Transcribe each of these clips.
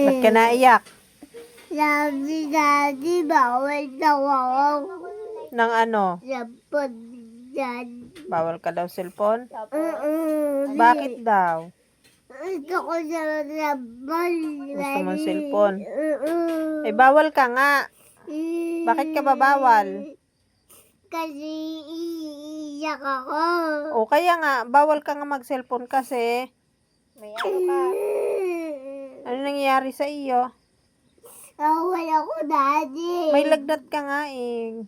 Ba't ka naiyak? Sabi daddy, bawal daw ako. Ng ano? Sapot dyan. Bawal ka daw cellphone? Bakit daw? Gusto ko sa labas. Gusto mo cellphone? Eh, bawal ka nga. Bakit ka ba bawal? Kasi iiyak ako. O kaya nga, bawal ka nga mag-cellphone kasi. May ano ka? Ano nangyayari sa iyo? Bawal ako, daddy. May lagnat ka nga eh.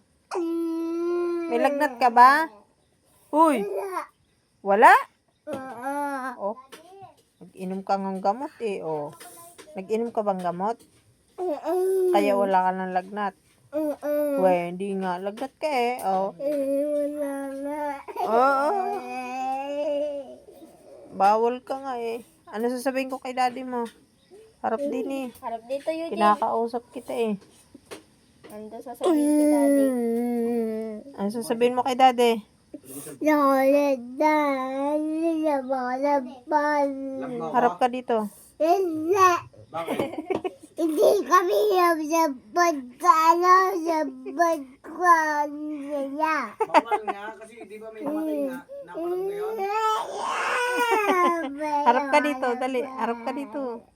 May lagnat ka ba? Uy! Wala? Oh, nag-inom ka ng gamot eh. Oh. Nag-inom ka bang gamot? Kaya wala ka ng lagnat. Well, hindi nga. Lagnat ka eh. Oh. Wala nga. Oo. Bawal ka nga eh. Ano sasabihin ko kay daddy mo? Harap din eh. Harap dito, Eugene. Kinakausap kita eh. Ano sasabihin kay daddy? Ano sasabihin mo kay daddy? Lola, daddy, nabalabal. Harap ka dito. Hindi. Hindi kami sabad ka, sabad ka niya. Bawal nga kasi di ba may namatay nga. Napanood mo yun? Harap ka dito. Dali. Harap ka dito.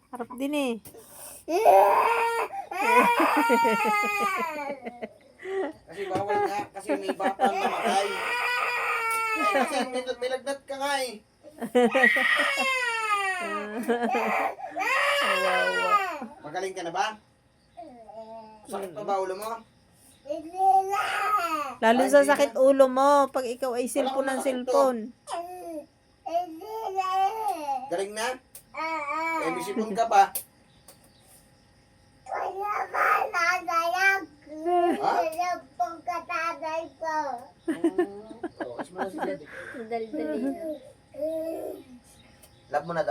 Harap din eh. Kasi bawal nga. Kasi may batang namatay. Kasi may lagnat ka nga eh. Magaling ka na ba? Sakit pa ba ulo mo? Lalo sa sakit ulo mo pag ikaw ay cellphone ng cellphone. Galing na? Eh, may sipon ka pa. Wala ba nagayak? Wala pong katatay ko. Oh, mas mo na si Daddy. Dali-dali. Love mo na daw.